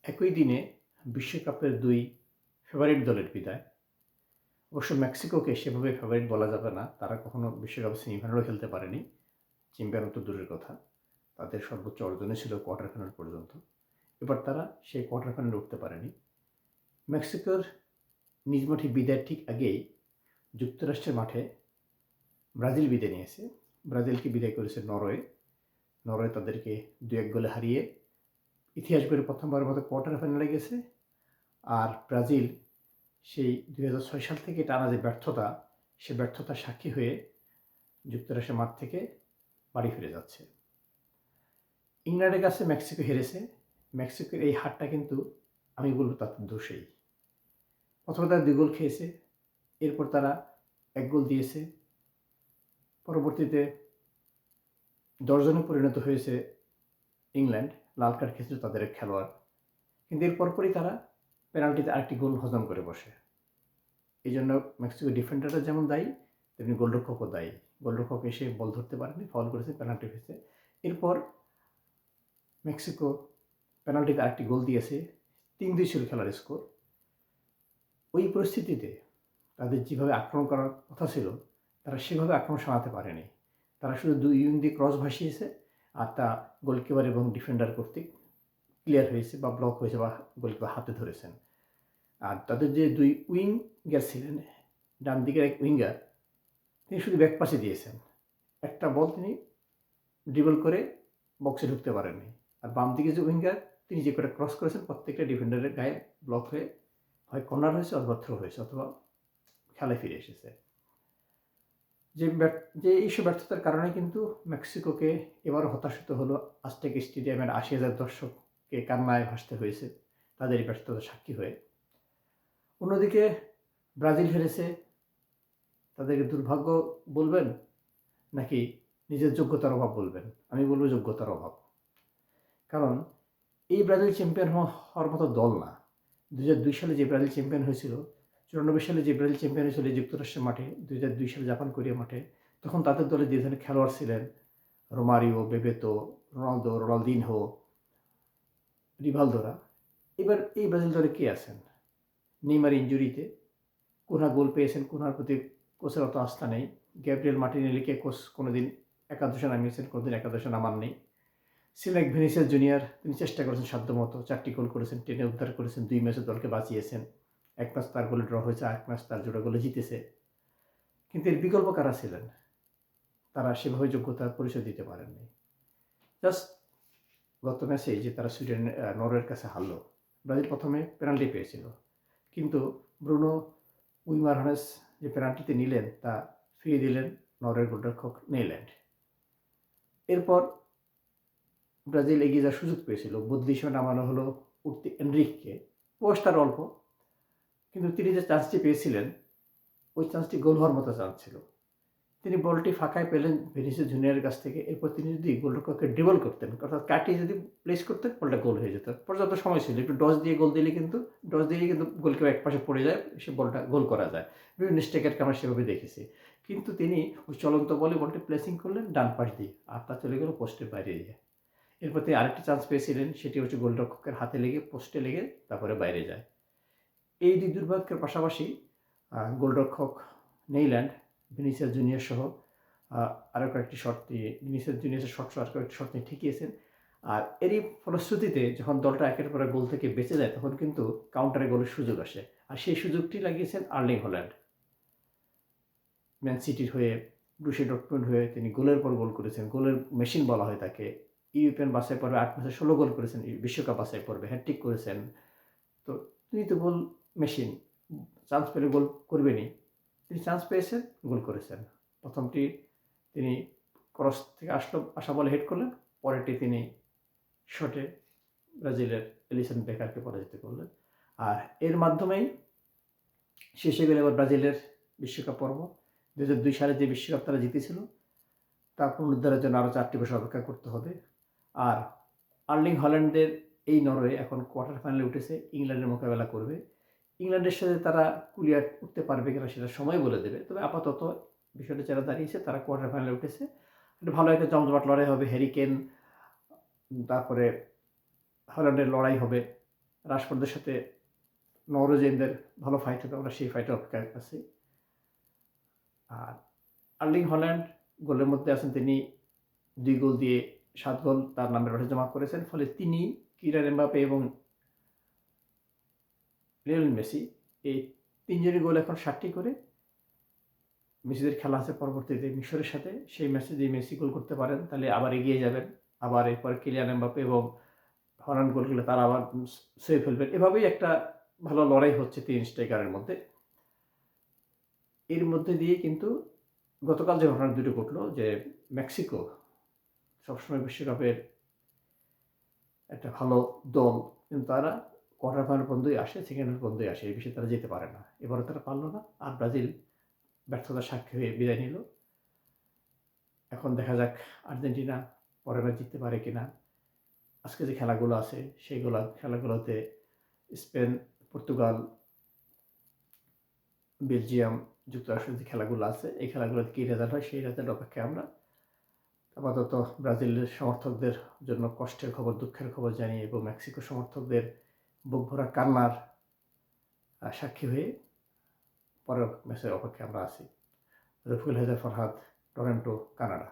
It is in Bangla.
একই দিনে বিশ্বকাপের ২ ফেভারিট দলের বিদায়। অবশ্য মেক্সিকোকে সেভাবে ফেভারিট বলা যাবে না। তারা কখনো বিশ্বকাপের সেমিফাইনালও খেলতে পারেনি। চ্যাম্পিয়ন তো দূরের কথা। তাদের সর্বোচ্চ অর্জনই ছিল কোয়ার্টার ফাইনাল পর্যন্ত। এবার তারা সেই কোয়ার্টার ফাইনালে উঠতে পারেনি। মেক্সিকোর নিজ মাঠে বিদায়ের ঠিক আগেই যুক্তরাষ্ট্রের মাঠে ব্রাজিল বিদায় নিয়েছে। ব্রাজিলকে বিদায় করেছে নরওয়ে। নরওয়ে তাদেরকে ২-১ গোলে হারিয়ে ইতিহাস গড়ে প্রথমবারের মতো কোয়ার্টার ফাইনালে গেছে। আর ব্রাজিল সেই ২০০৬ সাল থেকে টানা যে ব্যর্থতা, সে ব্যর্থতার সাক্ষী হয়ে যুক্তরাষ্ট্রের মাঠ থেকে বাড়ি ফিরে যাচ্ছে। ইংল্যান্ডের কাছে মেক্সিকো হেরেছে। মেক্সিকোর এই হারটা কিন্তু আমি বলব তাদের দোষেই। প্রথমে তারা ২ গোল খেয়েছে, এরপর তারা ১ গোল দিয়েছে। পরবর্তীতে ১০ জনে পরিণত হয়েছে ইংল্যান্ড, লাল কার্ড খেয়েছিল তাদের এক খেলোয়াড়। কিন্তু এর পরপরই তারা পেনাল্টিতে আরেকটি গোল হজম করে বসে। এই জন্য মেক্সিকো ডিফেন্ডাররা যেমন দায়ী, তেমনি গোলরক্ষকও দায়ী। গোলরক্ষক এসে বল ধরতে পারেনি, ফাউল করেছে, পেনাল্টি হয়েছে। এরপর মেক্সিকো পেনাল্টিতে আরেকটি গোল দিয়েছে। ৩-২ ছিল খেলার স্কোর। ওই পরিস্থিতিতে তাদের যেভাবে আক্রমণ করার কথা ছিল, তারা সেভাবে আক্রমণ সামলাতে পারেনি। তারা শুধু ২ উইং দিয়ে ক্রস ভাসিয়েছে, আর তা গোলকিপার এবং ডিফেন্ডার কর্তৃক ক্লিয়ার হয়েছে বা ব্লক হয়েছে বা গোলকিপার হাতে ধরেছেন। আর তাদের যে ২ উইঙ্গার ছিলেন, ডান দিকের এক উইঙ্গার, তিনি শুধু ব্যাক পাসে দিয়েছেন। একটা বল তিনি ড্রিবল করে বক্সে ঢুকতে পারেননি। আর বাম দিকে যে উইঙ্গার, তিনি যে কটা ক্রস করেছেন প্রত্যেকটা ডিফেন্ডারের গায়ে ব্লক হয়ে হয় কর্নার হয়েছে অথবা থ্রো হয়েছে অথবা খেলায় ফিরে এসেছে। যে এইসব ব্যর্থতার কারণে কিন্তু মেক্সিকোকে এবারও হতাশিত হলো। আজটেক স্টেডিয়ামের ৮০,০০০ দর্শককে কান্নায় ভাসতে হয়েছে তাদের এই ব্যর্থতার সাক্ষী হয়ে। অন্যদিকে ব্রাজিল হেরেছে, তাদেরকে দুর্ভাগ্য বলবেন নাকি নিজের যোগ্যতার অভাব বলবেন? আমি বলব যোগ্যতার অভাব। কারণ এই ব্রাজিল চ্যাম্পিয়ন হওয়ার মতো দল না। ২০০২ সালে যে ব্রাজিল চ্যাম্পিয়ন হয়েছিল, ৯৪ সালে যে ব্রাজিল চ্যাম্পিয়ন হয়েছিল যুক্তরাষ্ট্রের মাঠে, ২০০২ সালে জাপান কোরিয়া মাঠে, তখন তাদের দলে যে ধরনের খেলোয়াড় ছিলেন, রোমারিও, বেবেতো, রোনালদো, রোনালদিনহো, রিভালদোরা, এবার এই ব্রাজিল দলে কে আছেন? নেইমার ইনজুরিতে, কুনহা গোল পেয়েছেন, কুনহার প্রতি কোচের অত আস্থা নেই। গ্যাব্রিয়েল মার্টিনেলিকে কোচ কোনোদিন একাদশে নামিয়েছেন, কোনোদিন একাদশে নামাননি। সিলেক ভিনিসিয়াস জুনিয়র, তিনি চেষ্টা করেছেন সাধ্যমতো, ৪টি গোল করেছেন, টেনে উদ্ধার করেছেন, ২ ম্যাচে দলকে বাঁচিয়েছেন। ১ ম্যাচ তার গোলে ড্র হয়েছে, আরেক ম্যাচ তার জোড়া গোলে জিতেছে। কিন্তু এর বিকল্প কারা ছিলেন? তারা সেভাবে যোগ্যতার পরিচয় দিতে পারেননি। জাস্ট গত ম্যাচে যে তারা নরওয়ের কাছে হারল, ব্রাজিল প্রথমে পেনাল্টি পেয়েছিল, কিন্তু ব্রুনো উইমারহানেস যে পেনাল্টিতে নিলেন তা ফিরিয়ে দিলেন নরওয়ের গোলরক্ষক নেইল্যান্ড। এরপর ব্রাজিল এগিয়ে যাওয়ার সুযোগ পেয়েছিল, বদলি হিসেবে নামানো হলো উঠতি এনরিককে। বয়স তার অল্প, কিন্তু তিনি যে চান্সটি পেয়েছিলেন, ওই চান্সটি গোল হওয়ার মতো চান্স ছিল। তিনি বলটি ফাঁকায় পেলেন ভিনিসিয়াস জুনিয়রের কাছ থেকে। এরপর তিনি যদি গোলরক্ষককে ড্রিবল করতেন, অর্থাৎ কাটিয়ে যদি প্লেস করতেন, বলটা গোল হয়ে যেত। পর্যাপ্ত সময় ছিল, একটু ডস দিয়ে গোল দিলে কিন্তু গোলকিপার একপাশে পড়ে যায়, সে বলটা গোল করা যায়। বিভিন্ন স্ট্রাইকারকে আমরা সেভাবে দেখেছি। কিন্তু তিনি ওই চলন্ত বলে বলটি প্লেসিং করলেন ডান পাশ দিয়ে, আর তা চলে গেল পোস্টের বাইরে দিয়ে। এরপর তিনি আরেকটি চান্স পেয়েছিলেন, সেটি হচ্ছে গোলরক্ষকের হাতে লেগে পোস্টে লেগে তারপরে বাইরে যায়। এই ২ দুর্ভাগ্যের পাশাপাশি গোলরক্ষক নেইল্যান্ড, ভিনিসিয়াস জুনিয়র সহ আরও কয়েকটি শট দিয়ে, ভিনিসিয়াস জুনিয়রের শট সহ আর কয়েকটি শট নিয়ে ঠেকিয়েছেন। আর এরই ফলশ্রুতিতে যখন দলটা একের পর এক গোল থেকে বেঁচে যায়, তখন কিন্তু কাউন্টারে গোলের সুযোগ আসে। আর সেই সুযোগটি লাগিয়েছেন আর্লিং হল্যান্ড। ম্যান সিটির হয়ে, ব্রুসিয়া ডর্টমুন্ড হয়ে তিনি গোলের পর গোল করেছেন। গোলের মেশিন বলা হয় তাকে। ইউরোপিয়ান বাছাই পর্বে ৮ ম্যাচে ১৬ গোল করেছেন, বিশ্বকাপ বাছাই পর্বে হ্যাটট্রিক করেছেন। তো তিনি তো গোল মেশিন, চান্স পেলে গোল করবেনই। তিনি চান্স পেয়েছেন, গোল করেছেন। প্রথমটি তিনি ক্রস থেকে আসা বলে হেড করলেন, পরেরটি তিনি শটে ব্রাজিলের এলিসন বেকারকে পরাজিত করলেন। আর এর মাধ্যমেই শেষ হয়ে গেল এবার ব্রাজিলের বিশ্বকাপ পর্ব। ২০০২ সালে যে বিশ্বকাপ তারা জিতেছিল, তা পুনরুদ্ধারের জন্য আরও ৪টি বছর অপেক্ষা করতে হবে। আর আর্লিং হল্যান্ডের এই নরওয়ে এখন কোয়ার্টার ফাইনালে উঠেছে, ইংল্যান্ডের মোকাবেলা করবে। ইংল্যান্ডের সাথে তারা কুলিয়ে উঠতে পারবে কিনা সেটা সময় বলে দেবে। তবে আপাতত বিষয়টা যারা দাঁড়িয়েছে, তারা কোয়ার্টার ফাইনালে উঠেছে। একটা ভালো একটা জমজমাট লড়াই হবে। হ্যারি কেন, তারপরে হল্যান্ডের লড়াই হবে। রাশফোর্ডের সাথে নরওয়েজিয়ানদের ভালো ফাইট হবে, আমরা সেই ফাইটে অপেক্ষায় আছি। আর আর্লিং হল্যান্ড গোলের মধ্যে আছেন, তিনি 2 গোল দিয়ে 7 গোল তার নামের পাশে জমা করেছেন। ফলে তিনি, কিলিয়ান এমবাপ্পে এবং লিওনেল মেসি এই 3 জনের গোল এখন 7টি করে। মেসিদের খেলা আছে পরবর্তীতে মিশরের সাথে, সেই ম্যাচে যদি মেসি গোল করতে পারেন তাহলে আবার এগিয়ে যাবেন। আবার এরপর কিলিয়ান এমবাপ্পে এবং হল্যান্ড গোল করলে তারা আবার ছুঁয়ে ফেলবেন। এভাবেই একটা ভালো লড়াই হচ্ছে 3 স্ট্রাইকারের মধ্যে। এর মধ্যে দিয়ে কিন্তু গতকাল যে ঘটনা দুটো ঘটলো, যে মেক্সিকো সবসময় বিশ্বকাপের একটা ভালো দল, কিন্তু তারা কোয়ার্টার ফাইনাল পর্যন্তই আসে, সেকেন্ড পর্যন্তই আসে, এই বিষয়ে তারা যেতে পারে না। এবারে তারা পারলো না, আর ব্রাজিল ব্যর্থতার সাক্ষী হয়ে বিদায় নিল। এখন দেখা যাক আর্জেন্টিনা পরের ম্যাচ জিততে পারে কিনা। আজকে যে খেলাগুলো আছে সেই খেলাগুলোতে স্পেন, পর্তুগাল, বেলজিয়াম, যুক্তরাষ্ট্রের যে খেলাগুলো আছে এই খেলাগুলোতে কী রেজাল্ট হয় সেই রেজাল্ট অপেক্ষায় আমরা। আপাতত ব্রাজিলের সমর্থকদের জন্য কষ্টের খবর, দুঃখের খবর জানিয়ে এবং মেক্সিকো সমর্থকদের বুক ভরা কান্নার সাক্ষী হয়ে পরের ম্যাচের অপেক্ষায় আমরা আছি। Rafiqul Haidar Farhad, Toronto, Canada.